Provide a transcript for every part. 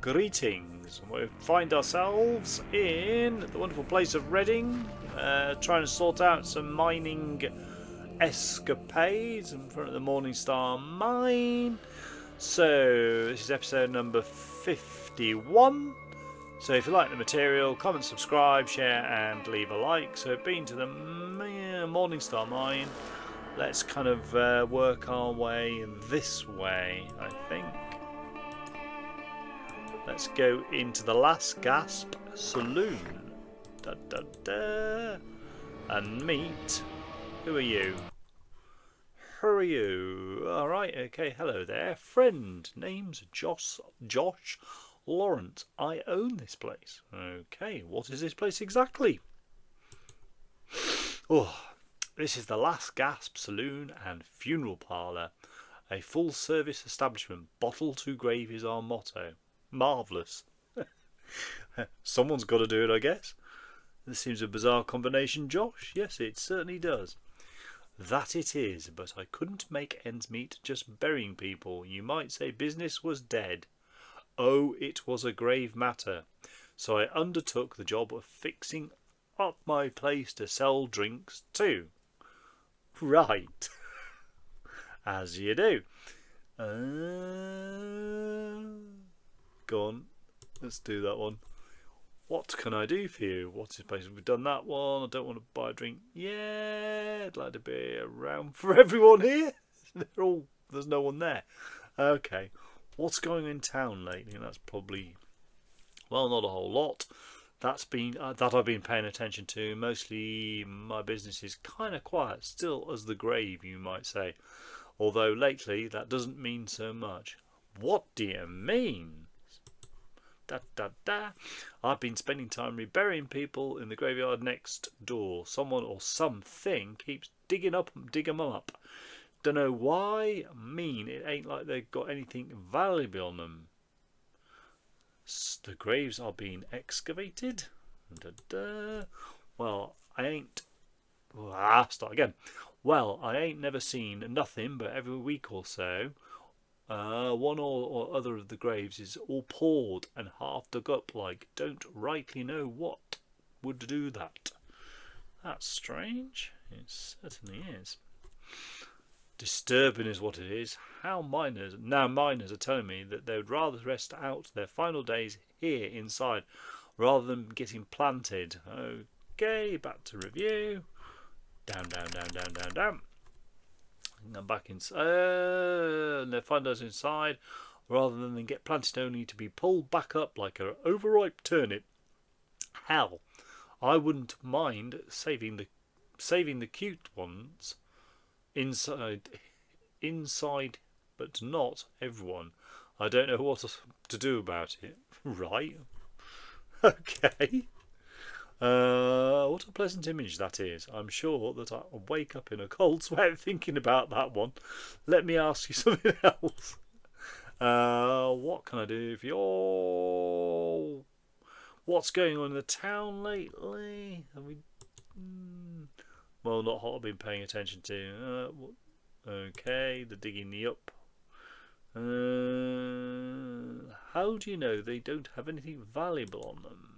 Greetings. We find ourselves in the wonderful place of Reading, trying to sort out some mining escapades in front of the Morningstar mine. So this is episode number 51. So if you like the material, comment, subscribe, share and leave a like. So been to the Morningstar mine. Let's kind of work our way this way, I think. Let's go into the last gasp saloon. Da, da, da. And meet. Who are you? Who are you? Alright, okay, hello there. Friend. Name's Josh Lawrence. I own this place. Okay, what is this place exactly? Oh, this is the last gasp saloon and funeral parlour. A full service establishment. Bottle to grave is our motto. Marvellous. Someone's got to do it, I guess. This seems a bizarre combination, Josh. Yes, it certainly does. That it is, but I couldn't make ends meet just burying people. You might say business was dead. Oh, it was a grave matter. So I undertook the job of fixing up my place to sell drinks too. Right. As you do. Go on, let's do that one. What can I do for you? What's this place? We've done that one. I don't want to buy a drink. Yeah, I'd like to be around for everyone here. There's no one there. Okay, what's going on in town lately? That's probably, well, not a whole lot. That I've been paying attention to. Mostly my business is kind of quiet, still as the grave, you might say. Although lately that doesn't mean so much. What do you mean? Da, da, da. I've been spending time reburying people in the graveyard next door. Someone or something keeps digging them up. Don't know why. Mean it ain't like they've got anything valuable on them. The graves are being excavated. Da, da. Well, I ain't. Start again. Well, I ain't never seen nothing, but every week or so. One or other of the graves is all poured and half dug up like. Don't rightly know what would do that. That's strange. It certainly is. Disturbing is what it is. Miners are telling me that they would rather rest out their final days here inside rather than getting planted. Okay, back to review. Down. I'm back inside. They find us inside rather than get planted only to be pulled back up like an overripe turnip. Hell, I wouldn't mind saving the cute ones inside, but not everyone. I don't know what to do about it. Right? Okay. What a pleasant image that is. I'm sure that I'll wake up in a cold sweat thinking about that one. Let me ask you something else. What can I do for you? What's going on in the town lately? Well, not what I've been paying attention to. Okay, they're digging me up. How do you know they don't have anything valuable on them?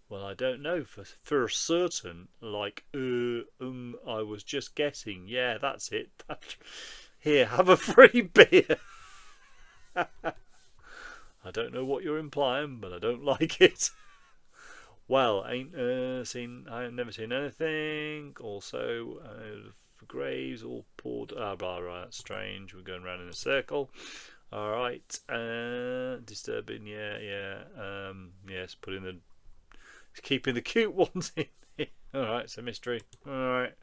Well, I don't know for certain. Like, I was just guessing. Yeah, that's it. Here, have a free beer. I don't know what you're implying, but I don't like it. Well, I ain't never seen anything. Also, for graves all poured. Right, that's strange. We're going round in a circle. All right, disturbing. Yeah. Yes, put in the. Keeping the cute ones in here. Alright, it's a mystery. Alright.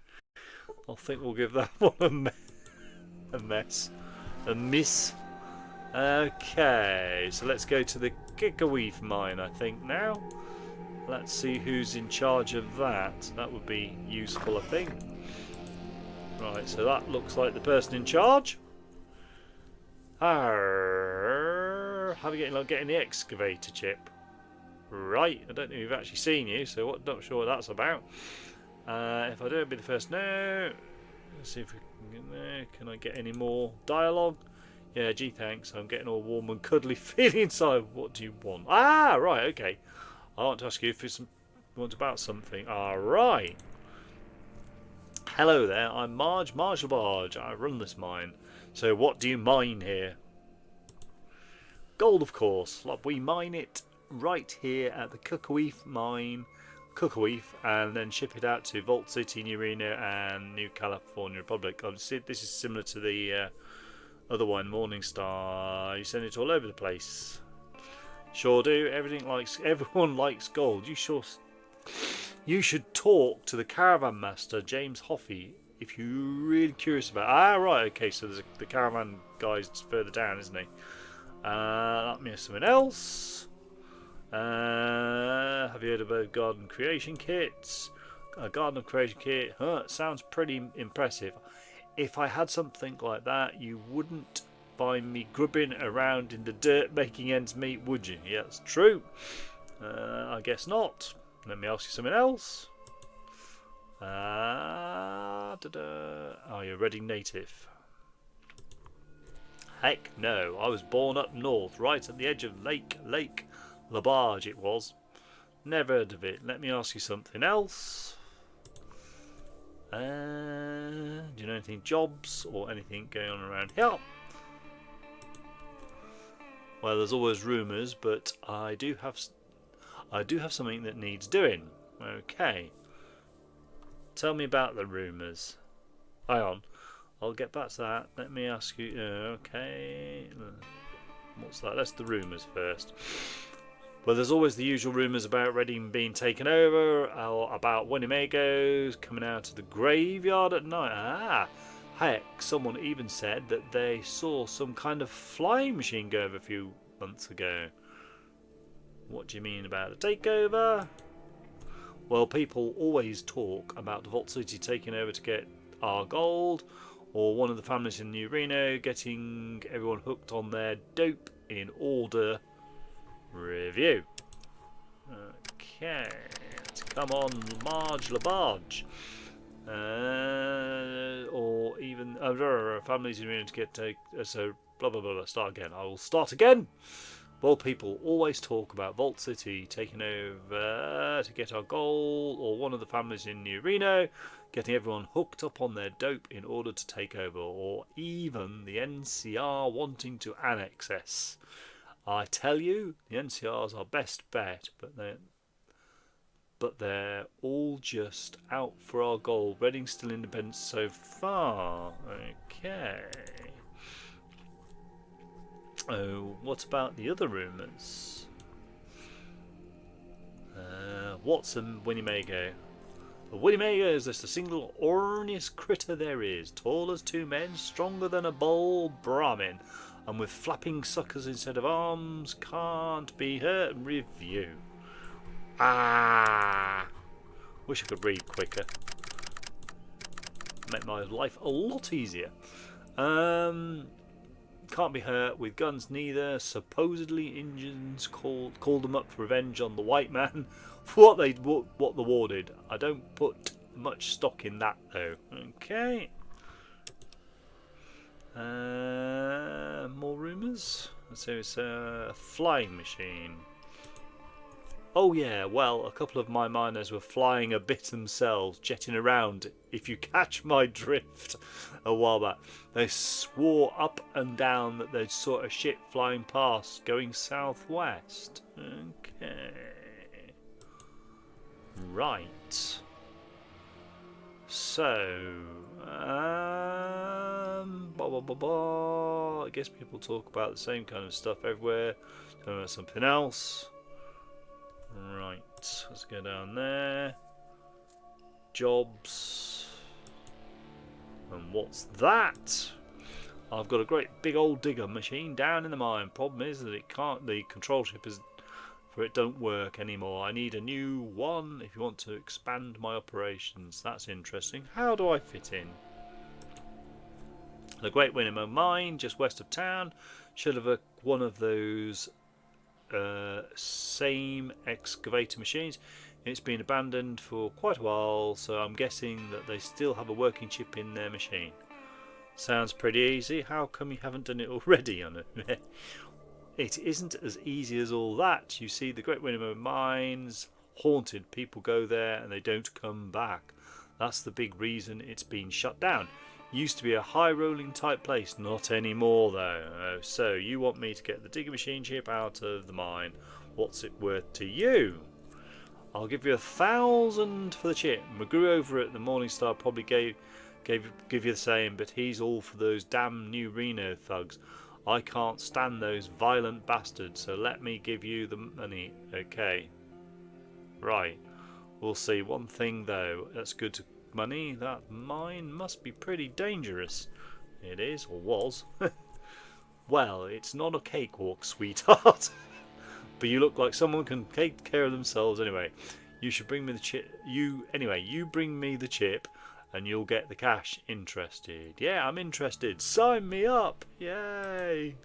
I think we'll give that one a miss. Okay, so let's go to the Gigaweave mine, I think, now. Let's see who's in charge of that. That would be useful, I think. Right, so that looks like the person in charge. How are we getting the excavator chip? Right, I don't know if we've actually seen you, so not sure what that's about. If I don't be the first, no. Let's see if we can get there. Can I get any more dialogue? Yeah, gee, thanks. I'm getting all warm and cuddly feeling inside. What do you want? Ah, right, okay. I want to ask you if you want about something. All right. Hello there. I'm Marge Labarge. I run this mine. So, what do you mine here? Gold, of course. Like, we mine it right here at the Kukaweef mine, and then ship it out to Vault City, New Reno, and New California Republic. Obviously, this is similar to the other one, Morningstar. You send it all over the place. Sure do. Everyone likes gold. You should talk to the caravan master, James Hoffey, if you're really curious about. Ah, right. Okay, so the caravan guy's further down, isn't he? Let me ask something else. Have you heard about garden creation kits? A garden creation kit, sounds pretty impressive. If I had something like that, you wouldn't find me grubbing around in the dirt making ends meet, would you? Yeah, that's true. I guess not. Let me ask you something else. Are you a Reading native? Heck no, I was born up north, right at the edge of Lake Labarge it was. Never heard of it. Let me ask you something else. Do you know anything jobs or anything going on around here? Well, there's always rumours, but I do have something that needs doing. Okay. Tell me about the rumours. Hang on. I'll get back to that. Let me ask you. Okay. What's that? That's the rumours first. Well, there's always the usual rumours about Reading being taken over, or about Winnebagos coming out of the graveyard at night. Ah, heck, someone even said that they saw some kind of flying machine go over a few months ago. What do you mean about a takeover? Well, people always talk about the Vault City taking over to get our gold, or one of the families in New Reno getting everyone hooked on their dope in order. Review. Okay, come on, Marge Labarge. Or even families in Reno to get so blah blah blah. Start again. I will start again. Well, people always talk about Vault City taking over to get our gold, or one of the families in New Reno getting everyone hooked up on their dope in order to take over, or even the NCR wanting to annex us. I tell you, the NCR's our best bet, but they're all just out for our gold. Reading's still independent so far. Okay. Oh, what about the other rumours? What's a Winnebago? A Winnebago is just a single orniest critter there is, tall as two men, stronger than a bull Brahmin, and with flapping suckers instead of arms, can't be hurt. Review. Ah! Wish I could read quicker. Make my life a lot easier. Can't be hurt with guns neither. Supposedly Indians called them up for revenge on the white man for what the war did. I don't put much stock in that though. Okay. More rumours. So it's a flying machine. Oh yeah, well, a couple of my miners were flying a bit themselves, jetting around, if you catch my drift, a while back. They swore up and down that they'd saw a ship flying past, going southwest. Okay. Right. So, I guess people talk about the same kind of stuff everywhere. Talking about something else. Right, let's go down there. Jobs. And what's that? I've got a great big old digger machine down in the mine. Problem is that the control ship don't work anymore. I need a new one if you want to expand my operations. That's interesting. How do I fit in? The Great Winnebago Mine, just west of town. Should have one of those same excavator machines. It's been abandoned for quite a while, so I'm guessing that they still have a working chip in their machine. Sounds pretty easy. How come you haven't done it already? It isn't as easy as all that. You see, the Great Winnow Mine's haunted. People go there and they don't come back. That's the big reason it's been shut down. Used to be a high rolling type place, not anymore though. So you want me to get the digger machine chip out of the mine. What's it worth to you? I'll give you 1,000 for the chip. McGrew over at the Morningstar probably give you the same, but he's all for those damn new Reno thugs. I can't stand those violent bastards, so let me give you the money. Okay. Right. We'll see. One thing though, that's good money. That mine must be pretty dangerous. It is, or was. Well, it's not a cakewalk, sweetheart. But you look like someone can take care of themselves anyway. You should bring me the chip. You bring me the chip and you'll get the cash. Interested? Yeah, I'm interested. Sign me up. Yay.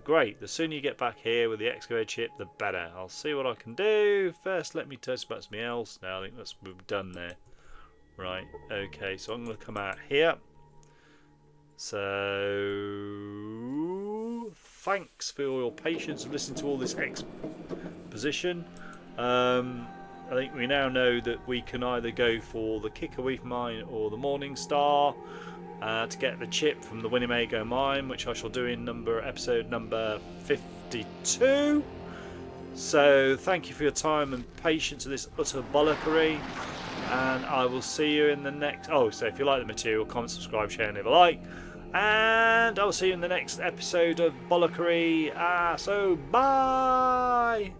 Great. The sooner you get back here with the excavator chip, the better. I'll see what I can do. First, let me tell you about something else. Now, I think we're done there. Right. Okay, so I'm going to come out here. So, thanks for your patience of listening to all this exposition. I think we now know that we can either go for the Kickerweef mine or the Morningstar to get the chip from the Winnebago mine, which I shall do in episode number 52. So thank you for your time and patience of this utter bollockery, and I will see you in the next... Oh, so if you like the material, comment, subscribe, share and leave a like, and I'll see you in the next episode of bollockery. So bye.